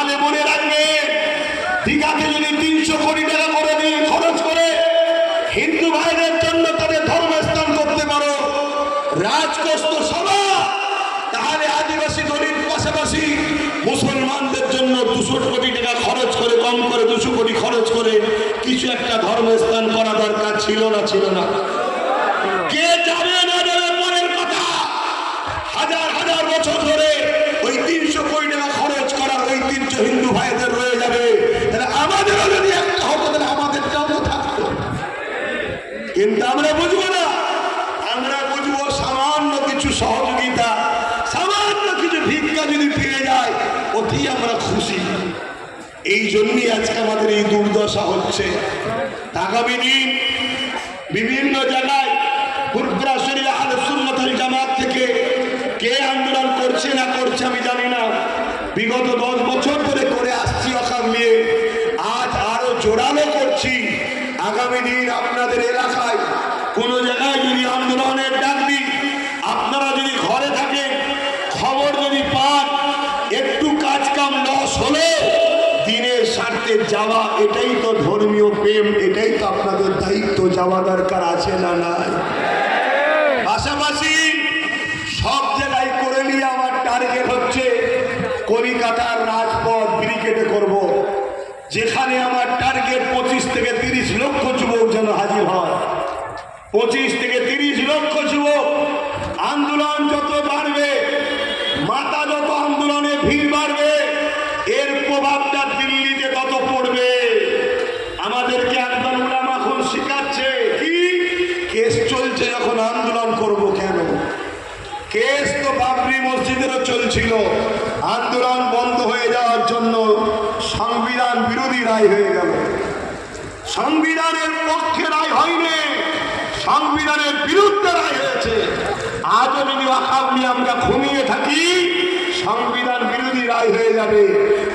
সাবধানে মনে রাখবে, দীঘাকে যদি 300 কোটি টাকা করে দিয়ে খরচ করে হিন্দু ভাইদের জন্য তাদের ধর্মস্থান করতে পারো, রাজকোষ সভা, তাহলে আদিবাসী দলিত পাশাপাশি মুসলমানদের জন্য 200 কোটি টাকা খরচ করে, কম করে 200 কোটি খরচ করে কিছু একটা ধর্মস্থান করা দরকার ছিল না? ছিল না? কে যাবে না যাবে পরের কথা, হাজার হাজার বছর ধরে ওই 300 কোটি টাকা খরচ করার ঐতিহ্য হিন্দু ভাইদের রয়ে যাবে। তাহলে আমাদেরও যদি একটা হতো তাহলে আমাদেরটাও তো থাকতো, কিন্তু আমরা বুঝবো না। আমরা বুঝবো সামান্য কিছু সহযোগিতা, সামান্য কিছু ভিক্ষা যদি পেয়ে যায় অতি আমরা খুশি। এই জন্যই আজকে আমাদের এই দুর্দশা হচ্ছে। আগামী দিন বিভিন্ন জায়গায় ফুরফুরা শরীফ আহলে সুন্নাত ওয়াল জামাত থেকে কে আন্দোলন করছে না করছে আমি জানি না, বিগত 10 বছর ধরে করে আসছি অকাম নিয়ে, আজ আরো জোরালো করছি। আগামী দিন আপনাদের এলাকায় কোন জায়গায় যদি আন্দোলনের ডাক দিই, আপনারা যদি ঘরে থাকেন, খবর যদি পান একটু কাজ কাম লস হলে দিনের স্বার্থে যাওয়া, এটাই তো ধর্মীয় প্রেম, এটাই তো আপনাদের দায়িত্ব, যাওয়া দরকার আছে না নাই? পাশাপাশি সব জায়গায় করে নিয়ে আমার টার্গেট হচ্ছে কলিকাতার রাজপথ ব্রিগেডে করব, যেখানে আমার টার্গেট 25 থেকে 30 লক্ষ যুবক যেন হাজির হয়। 25 থেকে 30 লক্ষ যুবক। আন্দোলন যত বাড়বে, মাথা যত আন্দোলনে ভিড় বাড়বে, এর প্রভাবটা দিল্লিতে তত পড়বে। আমাদেরকে একদল উলামা এখন শেখাচ্ছে কি, কেস চলছে যখন আন্দোলন করব কেন? কেস তো বাবরি মসজিদেরও চলছিল, আন্দোলন বন্ধ হয়ে যাওয়ার জন্য সংবিধান বিরোধী রায় হয়ে গেল। সংবিধানের পক্ষে রায় হয়নি, সংবিধানের বিরুদ্ধে রায় হয়েছে। আজও যদি ওয়াকফ নিয়ে আমরা ঘুমিয়ে থাকি, সংবিধান বিরোধী রায় হয়ে যাবে।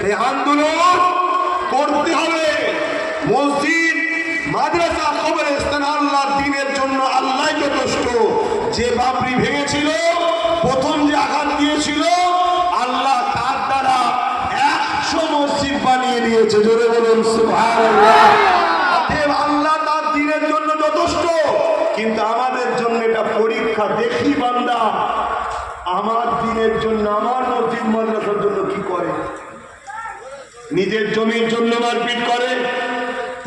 এই আন্দোলন করতে হবে। মসজিদ, মাদ্রাসা, কবরস্থান আল্লাহর দ্বীনের জন্য আল্লাহ যথেষ্ট। যে বাবরি ভেঙেছিল, প্রথম যে আঘাত দিয়েছিল, আল্লাহ তার দ্বারা 100 মসজিদ বানিয়ে দিয়েছে। জোরে বলুন সুবহানাল্লাহ। আল্লাহ তার দ্বীনের জন্য যথেষ্ট, কিন্তু আমাদের জন্য এটা পরীক্ষা। দেখি বান্দা আমার দ্বীনের জন্য, আমার মসজিদ মাদ্রাসার জন্য কি করে। নিজের জমির জন্য মারপিট করে,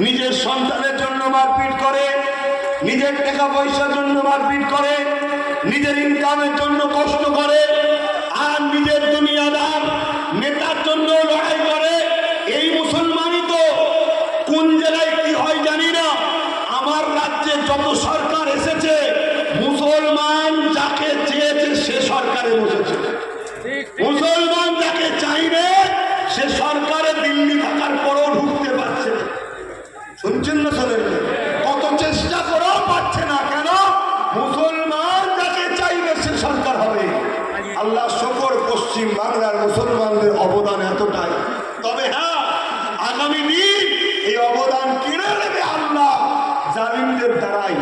নিজের সন্তানের জন্য মারপিট করে, নিজের টাকা পয়সার জন্য মারপিট করে, নিজের ইনকামের জন্য কষ্ট করে, আর নিজের দুনিয়াদার নেতার জন্য লড়াই করে। এই মুসলমানই তো। কোন জায়গায় কি হয় জানি না। আমার রাজ্যে যত সরকার এসেছে, মুসলমান যাকে চেয়েছে সে সরকারে বসেছে, মুসলমান যাকে চাইবে সে সরকারে দিল্লি থাকার পরও ঢুকতে পারছে না। শুনছেন না? শোনেন? কত চেষ্টা করেও পাচ্ছে না। কেন? মুসলমান যাকে চাইবে সে সরকার হবে। আল্লাহ শুকর, পশ্চিম বাংলার মুসলমানদের অবদান এতটাই। তবে হ্যাঁ, আগামী দিন এই অবদান কিনে নেবে আল্লাহ জালিমদের দ্বারাই।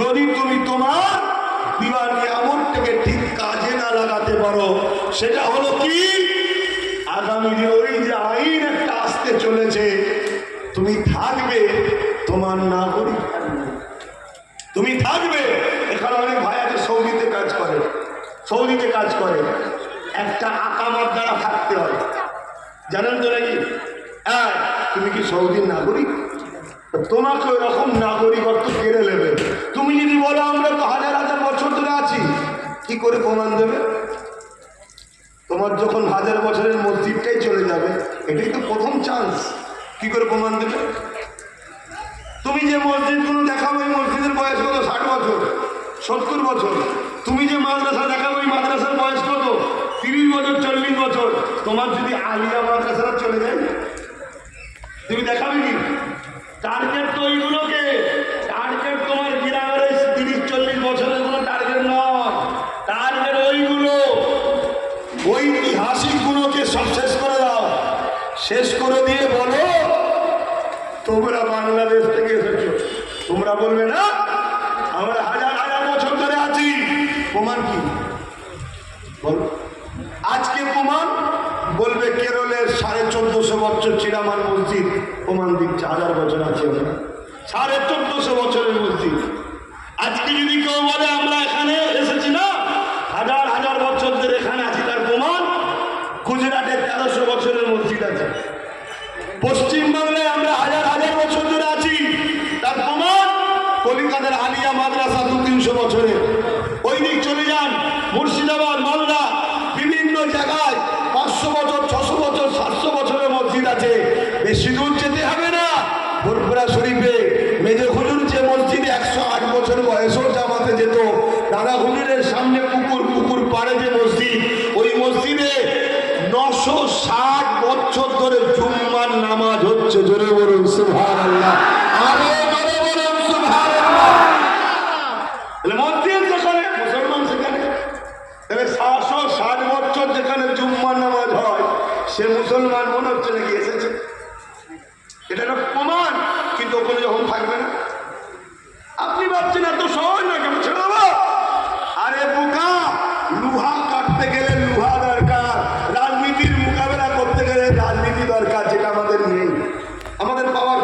যদি তুমি তোমার দিওয়ানি আমলটাকে ঠিক কাজে না লাগাতে পারো, সেটা হলো কি, আগামী দিন ওই যে আইন একটা আসতে চলেছে, তুমি থাকবে, তোমার নাগরিক থাকবে, তুমি থাকবে। এখানে অনেক ভাই আছে সৌদিতে কাজ করে, সৌদিতে কাজ করে, একটা আকামার দ্বারা থাকতে হয়, জানেন তো নাকি? হ্যাঁ, তুমি কি সৌদির নাগরিক? তোমাকে ওই রকম নাগরিকত্ব কেড়ে নেবে। তুমি যদি বলো আমরা তো হাজার হাজার বছর ধরে আছি, কি করে প্রমাণ দেবে? তোমার যখন 1000 বছরের মসজিদটাই চলে যাবে, এটাই তো প্রথম চান্স, কি করে প্রমাণ দেবে? তুমি যে মসজিদগুলো দেখাবো, ওই মসজিদের বয়স কত? 60 বছর, 70 বছর। তুমি যে মাদ্রাসা দেখাবো, ওই মাদ্রাসার বয়স কত? 30 বছর, 40 বছর। তোমার যদি আলিয়া মাদ্রাসাটা চলে যায়, তুমি দেখাবে কি? টার্গেট তো ওইগুলোকে, টার্গেট তোমার গ্রামের 30-40 বছরের কোনো টার্গেট নয়, টার্গেট ওইগুলো, ঐতিহাসিক গুলোকে সব শেষ করে দাও। শেষ করে দিয়ে বলো তোমরা বাংলাদেশ থেকে এসেছো। তোমরা বলবে না আমরা হাজার হাজার বছর ধরে আছি। প্রমাণ কি? বলো, আজকে প্রমাণ বলবে কেরলের 1450 বছর চিরামান মসজিদ প্রমাণ দিচ্ছে, 1000 বছর আছে, 1450 বছরের মসজিদ। আজকে যদি কেউ বলে আমরা এখানে এসেছি না, হাজার হাজার বছর ধরে এখানে আছি, তার প্রমাণ গুজরাটে 1300 বছরের মসজিদ আছে। পশ্চিমবাংলায় আমরা হাজার হাজার বছর ধরে আছি, তার প্রমাণ কলিকাতার আলিয়া মাদ্রাসা 200-300 বছরের। ওই দিক চলে যান, মুর্শিদাবাদ, মালদা, বিভিন্ন জায়গায় 500 বছর, 600 বছর, 700 বছরের মসজিদ আছে। বেশি দূর যেতে হবে না, ফুরফুরা শরীফে মেজর হুজুর যে মসজিদে 108 বছর বয়সেও জামাতে যেত, দাদা হুজুরের সামনে পুকুর, পুকুর পাড়ে যে মসজিদ, ওই মসজিদে 960 বছর ধরে জুম্মার নামাজ হচ্ছে। জোরে বলুন সুবহানাল্লাহ, আরো জোরে বলুন সুবহানাল্লাহ। মসজিদ যেখানে, মুসলমান সেখানে। 760 বছর যেখানে জুম্মার নামাজ হয়, সে মুসলমান মনে হচ্ছে নাকি এসেছে? এটা একটা প্রমাণ। কিন্তু ওখানে যখন থাকবে না, আপনি ভাবছেন এত সহজ না, কেন ছেড়ে দেবো? আরে বোকা, লোহা কাটতে গেলে লোহা দরকার, রাজনীতির মোকাবেলা করতে গেলে রাজনীতি দরকার, যেটা আমাদের নেই। আমাদের পাওয়ার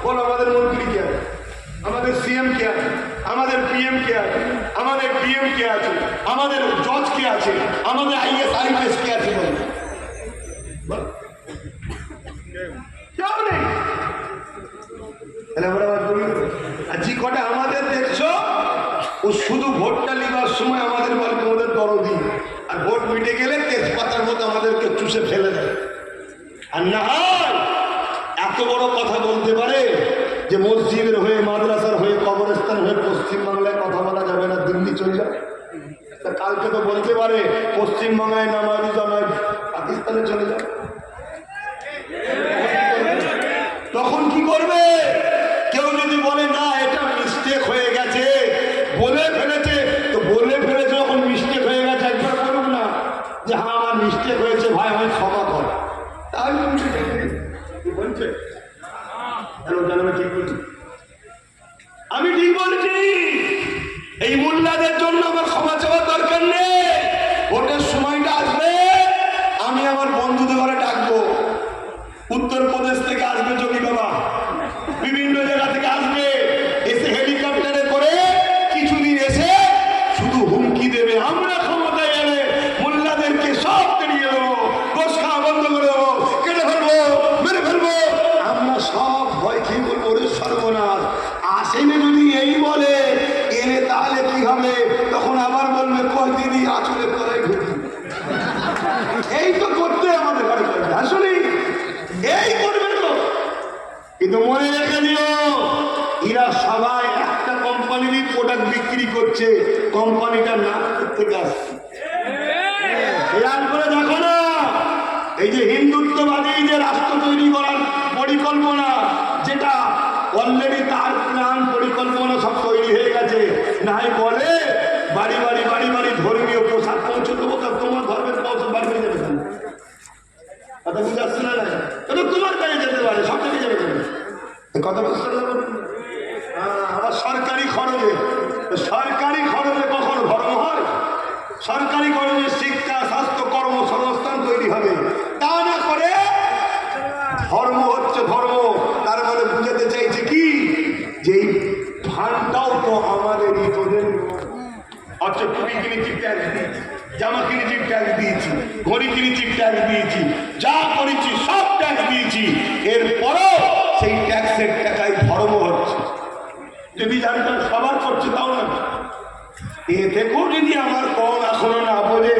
বল, আমাদের মন্ত্রী কে আছে, আমাদের সিএম কে আছে, আমাদের পিএম কে আছে, আমাদের ডিএম কে আছে, আমাদের জজ কে আছে, আমাদের আইএস আইপিএস কে আছে? বল, কেউ নেই। আর যে কটা আমাদের দেখছো, ও শুধু ভোটটা নেবার সময় আমাদের বলবে ওদের দরদি, আর ভোট মিটে গেলে তেজপাতার মতো আমাদেরকে চুষে ফেলে দেয়। আর না হয় এত বড় কথা বলতে পারে যে মসজিদের হয়ে, মাদ্রাসার হয়ে, কবরস্থান হয়ে পশ্চিমবাংলায় কথা বলা যাবে না, দিল্লি চলে যাবে। কালকে তো বলতে পারে পশ্চিমবাংলায় নামাজি জামাত পাকিস্তানে চলে যাবে। তখন কি করবে? কেউ যদি বলে না এটা মিস্টেক হয়ে গেছে, বলে ফেলেছে, তো বলে ফেলেছে যখন মিস্টেক হয়ে গেছে, একবার বলুন না যে হ্যাঁ আমার মিস্টেক হয়েছে ভাই, আমি ক্ষমা কর। তাহলে বলছে ঠিক বলছি, আমি ঠিক বলছি। এই মোল্লাদের জন্য আমার ক্ষমা চাওয়ার দরকার নেই। ভোটের সময়টা আসবে, আমি আমার বন্ধুদের ঘরে ডাকবো। উত্তরপ্রদেশ থেকে আসবে যোগী বাবা, বিভিন্ন জায়গা থেকে আসবে, এসে হেলিকপ্টারে করে কিছুদিন এসে শুধু হুমকি দেবে, আমরা ক্ষমতায় এলে মোল্লাদেরকে সব তেড়িয়ে দেবো, গোশ খাওয়া বন্ধ করে দেবো, কেটে ফেলবো, মেরে ফেলবো। আমরা সব ভয় খেয়ে বলবো ওরে সর্বনাশ। আসেনি যদি এই বলে এনে, তাহলে কি হবে? তখন আবার বলবে কয় দিদি আচলে করাই ঢুকি। এই তো করতে আমাদের ঘরে করবে, আসলে এই করবে তো। কিন্তু মনে রেখে দিও, এরা সবাই একটা কোম্পানিরই প্রোডাক্ট বিক্রি করছে, কোম্পানিটার নাম থেকে আসছে। খেয়াল করে দেখো না, এই যে হিন্দুত্ববাদী যে রাষ্ট্র তৈরি করার পরিকল্পনা, যেটা অলরেডি তার প্ল্যান পরিকল্পনা সব তৈরি হয়ে গেছে। নাই বলে বাড়ি বাড়ি বাড়ি বাড়ি ধর্মীয় প্রসাদ পৌঁছে দেবো, তোমার ধর্মের পৌঁছে বাড়ি হয়ে যাবে। কথা বুঝে আসছে না? তোমার কাছে যেতে পারে, সব থেকে যাবে। কথা বুঝতে পারবেন? আবার সরকারি খরচে, সরকারি খরচে কখনো ধর্ম হয়? সরকারি খরচে শিক্ষা, স্বাস্থ্য, কর্মসংস্থান তৈরি হবে। তা না করে ধর্ম হচ্ছে ধর্ম। তার মানে বুঝাতে চাইছে কি, যে এই ফান্ডটাও তো আমাদেরই, তোদের। আচ্ছা, টুপি কিনেছি ট্যাক্স দিয়েছি, জামা কিনেছি ট্যাক্স দিয়েছি, ঘড়ি কিনেছি ট্যাক্স দিয়েছি, যা করেছি সব ট্যাক্স দিয়েছি, এরপরও সেই ট্যাক্সের টাকায় ধর্ম হচ্ছে। যদি জানতাম সবার করছে তাও না, এ থেকেও যদি আমার কম এখনো না বোঝে,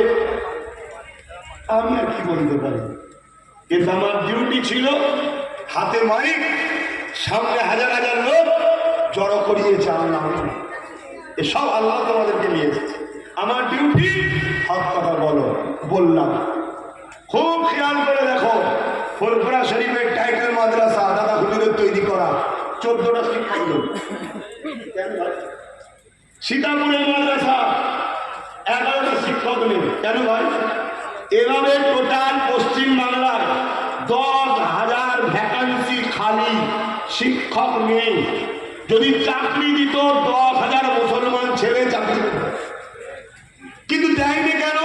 আমি আর কি বলতে পারি? কিন্তু আমার ডিউটি ছিল, হাতে মাইক, সামনে হাজার হাজার লোক জড়ো করিয়েছে আল্লাহ। এসব আল্লাহ তোমাদেরকে নিয়ে এসেছে। আমার ডিউটি হক কথা বলো, বললাম। খুব খেয়াল করে দেখো, ফুরফুরা শরীফের টাইটেল মাদ্রাসা দাদা হুজুরের তৈরি করা 14টা শিক্ষক লোক। সীতাপুরের মাদ্রাসা 11টা শিক্ষক নেই। কেন ভাই? এভাবে টোটাল পশ্চিমবাংলার 10,000 ভ্যাকান্সি খালি, শিক্ষক নেই। যদি চাকরি দিত 10,000 মুসলমান ছেলে চাকরি দিত, কিন্তু দেয়নি কেন?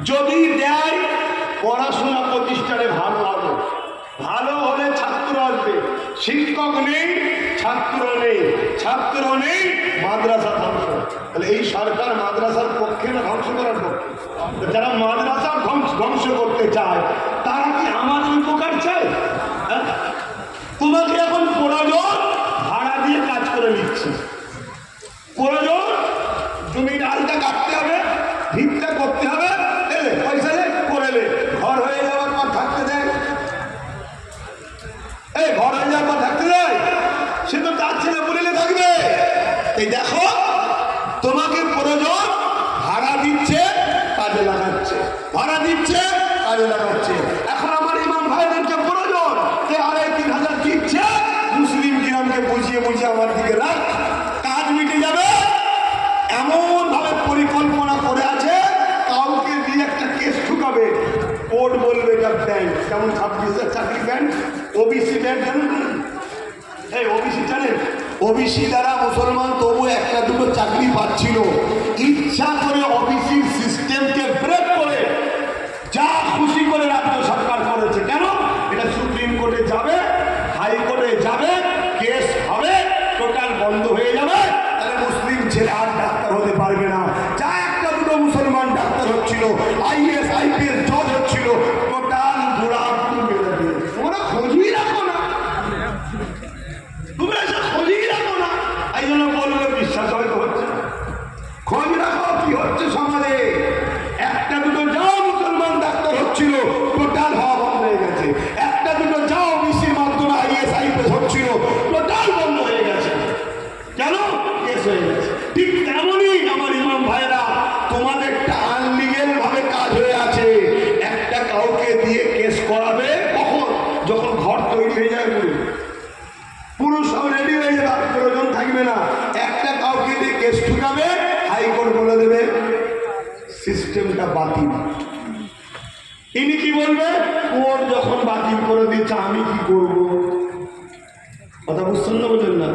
যদি দেয় পড়াশোনা প্রতিষ্ঠানে ভালো হবে, ভালো হলে ছাত্র আসবে। শিক্ষক নেই, ছাত্র নেই, ছাত্র নেই, মাদ্রাসা ধ্বংস। তাহলে এই সরকার মাদ্রাসার পক্ষে না ধ্বংস করার পক্ষে? যারা মাদ্রাসা ধ্বংস করতে চায় তারা কি আমাদের উপকার চায়? তোমাকে এখন প্রয়োজন ভাড়া দিয়ে কাজ করে নিচ্ছে, প্রয়োজন জমি ডালটা কাটতে হবে, ভিতটা করতে হবে, এলে পয়সা করে নে, ঘর হয়ে যাওয়ার পর থাকতে দেয়। এই ঘর হয়ে যাওয়ার পর থাকতে দেয়, সে তো তার ছেলে বলে থাকবে। এই দেখো তোমাকে প্রয়োজন ভাড়া দিচ্ছে, কাজে লাগাচ্ছে, ভাড়া দিচ্ছে, কাজে লাগাচ্ছে। এখন আমার ইমাম ভাইদেরকে প্রয়োজন যে 2,500 দিচ্ছে, মুসলিম গ্রামকে বুঝিয়ে বুঝিয়ে আমার দিকে রাখ, কাজ মিটে যাবে। এমন ভাবে পরিকল্পনা করে আছে, কাউকে দিয়ে একটা কেস ঠুকাবে, কোর্ট বলবে এটা ব্যাংক, কেমন 26,000 চাকরি ব্যাংক, ওবিসি ব্যাংক জানেন? এই ওবিসি জানেন? ওবিসি দ্বারা মুসলমান তবু একটা দুটো চাকরি পাচ্ছিল। ইচ্ছা করে ওবিসি সিস্টেমকে ব্রেক করে যা খুশি করে রাজ্য সরকার করেছে। কেন? এটা সুপ্রিম কোর্টে যাবে, হাইকোর্টে যাবে, কেস হবে, টোটাল বন্ধ হয়ে যাবে। তাহলে মুসলিম ছেলে আর ডাক্তার হতে পারবে না। যা একটা দুটো মুসলমান ডাক্তার হচ্ছিল, IAS IPS জজ হচ্ছিল, টোটাল বুড়া মেরে দেবে। তোমরা খোঁজই রাখো না, তোমরা এসে খোঁজই রাখো না। এই জন্য বলবে বিশ্বাস হয়তো হচ্ছে না। খোঁজ রাখো কি হচ্ছে সমাজে। একটা দুটো যাও মুসলমান ডাক্তার হচ্ছিল, টোটাল হওয়া বন্ধ হয়ে গেছে। একটা দুটো যাও বিসির মাধ্যমে IAS IPS হচ্ছিল, টোটাল বন্ধ হয়ে গেছে। কেন? কেস হয়ে গেছে। ঠিক তেমনই আমার ইমাম ভাইরা, তোমাদেরটা আনলিগেল ভাবে কাজ হয়ে আছে। একটা কাউকে দিয়ে কেস করাবে কখন? যখন ঘর তৈরি হয়ে যায়, পুরো সব রেডি হয়ে যাবে, আর প্রয়োজন থাকবে না। একটা কাউকে দিয়ে কেস ঠুকাবে, হাইকোর্ট বলে দেবে সিস্টেমটা বাতিল। ইনি কি বলবে? কোর্ট যখন বাতিল করে দিচ্ছে আমি কি করব? কথা বুঝছেন না? বলছেন না?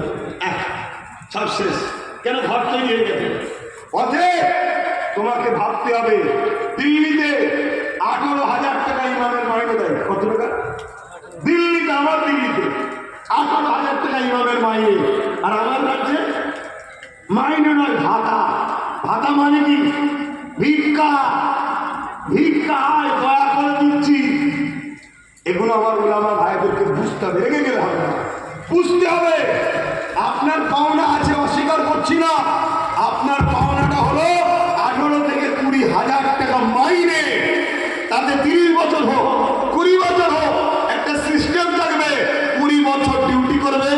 সব শেষ। কেন? ঘর তৈরি হয়ে গেছে। অতএব তোমাকে ভাবতে হবে, দিল্লিতে 18,000 টাকা ইমামের মাইনে দেয়। কত টাকা? দিল্লিতে, আমার দিল্লিতে 18,000 টাকা ইমামের মাইনে। আর আমার রাজ্যে মাইনে নয়, ভাতা। ভাতা মানে কি? ভিক্ষা। ভিক্ষা হয়, দয়া করে দিচ্ছি। এগুলো আমার ওলামা ভাইদেরকে বুঝতে হবে, রেগে গেলে হবে না, বুঝতে হবে। আপনার পাওনা আছে, অস্বীকার করছি না। আপনার পাওনাটা হলো 18 থেকে 20,000 টাকা মাইনে। তাতে 30 বছর হোক, 20 বছর হোক, একটা সিস্টেম থাকবে। 20 বছর ডিউটি করবে,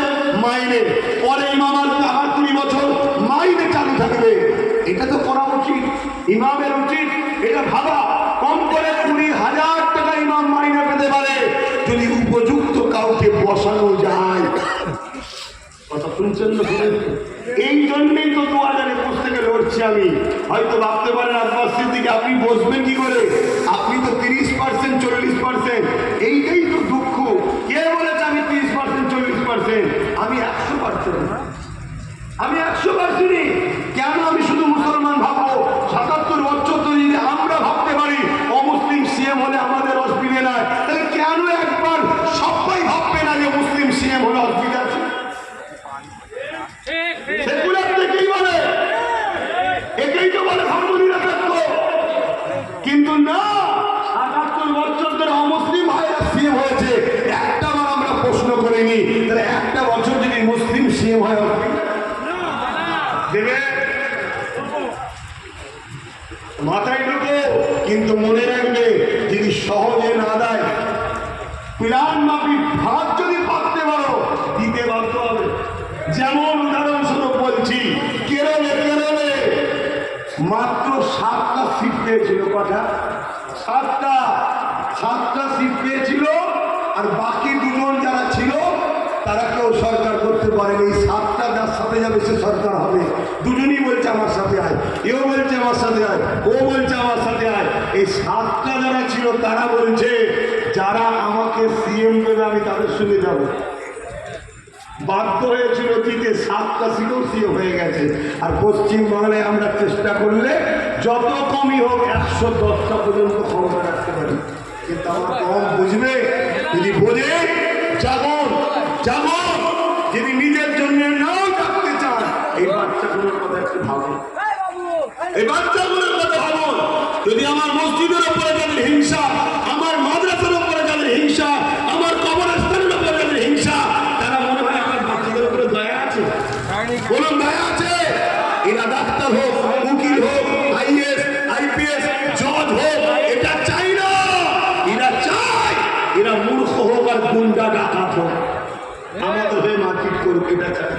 মাইনে। পরে ইমাম আবার 20 বছর মাইনে চালু থাকবে। এটা তো করা উচিত, ইমামের উচিত এটা ভাবা। কম করে 20,000 টাকা ইমাম মাইনে পেতে পারে যদি উপযুক্ত কাউকে বসানো যায়। কথা শুনছেন না? এই জন্যই তো 2021 থেকে লড়ছি আমি। হয়তো ভাবতে পারেন আব্বাস সিদ্দিকী আপনি বসবেন কি করে? আপনি তো 30%, 40%। এইটাই তো দুঃখ। কে বলেছে আমি 30%, 40%? আমি 100%। আমি 100%। কেন আমি শুধু মুসলমান ভাববো? 77 বছর তো যদি আমরা ভাবতে পারি অমুসলিম সিএম হলে আমাদের অসুবিধে নাই, তাহলে কেন একবার সবাই ভাববে না যে মুসলিম সিএম হলে অসুবিধা আছে? সেকুলার থেকেই বলে, এটাই তো বলে ধর্মনিরপেক্ষ। কিন্তু না, 77 বছর ধরে অমুসলিম ভাইরা সিএম হয়েছে, একটা বার আমরা প্রশ্ন করিনি। তাহলে একটা বছর যদি মুসলিম সিএম হয় দেবে? মাথায় ঢুকে। কিন্তু মনে রাখবে, যদি সহজে না দেয়, প্ল্যান মাফিক ভাগ যদি পাততে পারো, দিতে বাধ্য হবে। যেমন উদাহরণস্বরূপ বলছি, কেরলে মাত্র 7টা সিট পেয়েছিল। কথা 7টা সিট পেয়েছিল। আর বাকি দুজন যারা ছিল তারা কেউ সরকার করতে পারেনি। 7টা যার সাথে যাবে সে সরকার হবে। দুজনই বলছে আমার সাথে আয়, এও বলছে আমার সাথে আয়, ও বলছে আমার সাথে আয়। এই 7টা যারা ছিল তারা বলছে যারা আমাকে সিএম দেবে আমি তাদের সঙ্গে যাব। বাধ্য হয়েছিল দিতে। 7টা সিটও সিএম হয়ে গেছে। আর পশ্চিমবাংলায় আমরা চেষ্টা করলে যত কমই হোক 110টা পর্যন্ত ক্ষমতা রাখতে পারি। কিন্তু আমার কম বুঝবে, যদি বোঝে জাগন জাগন, যদি নিজের জন্য নাও থাকতে চান, এই বাচ্চাগুলোর কথা একটু ভাবুন, এই বাচ্চাগুলোর কথা ভাবুন। যদি আমার মসজিদের উপরে যাদের হিংসা, আমার মাদ্রাসার উপরে যাদের হিংসা, আমার কবরস্থানের উপরে যাদের হিংসা, তারা মনে হয় আমার বাচ্চাদের উপরে দয়া আছে? বলুন দয়া আছে? এরা ডাক্তার হোক, উকিল হোক, আইএস আইপিএস জজ হোক, এটা চাই না। এরা চায় এরা মূর্খ হোক আর গুন্ডা ডাকাত হোক, আমাদের হয়ে মারপিট করুক, এটা চাই।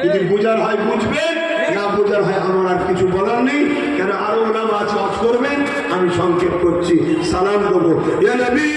যদি বোঝার হয় বুঝবেন, না বোঝার হয় আমার আর কিছু বলার নেই। কেন আরো ওলামা আছে, করবেন। আমি সংক্ষেপ করছি, সালাম দেবো। ইয়া নবী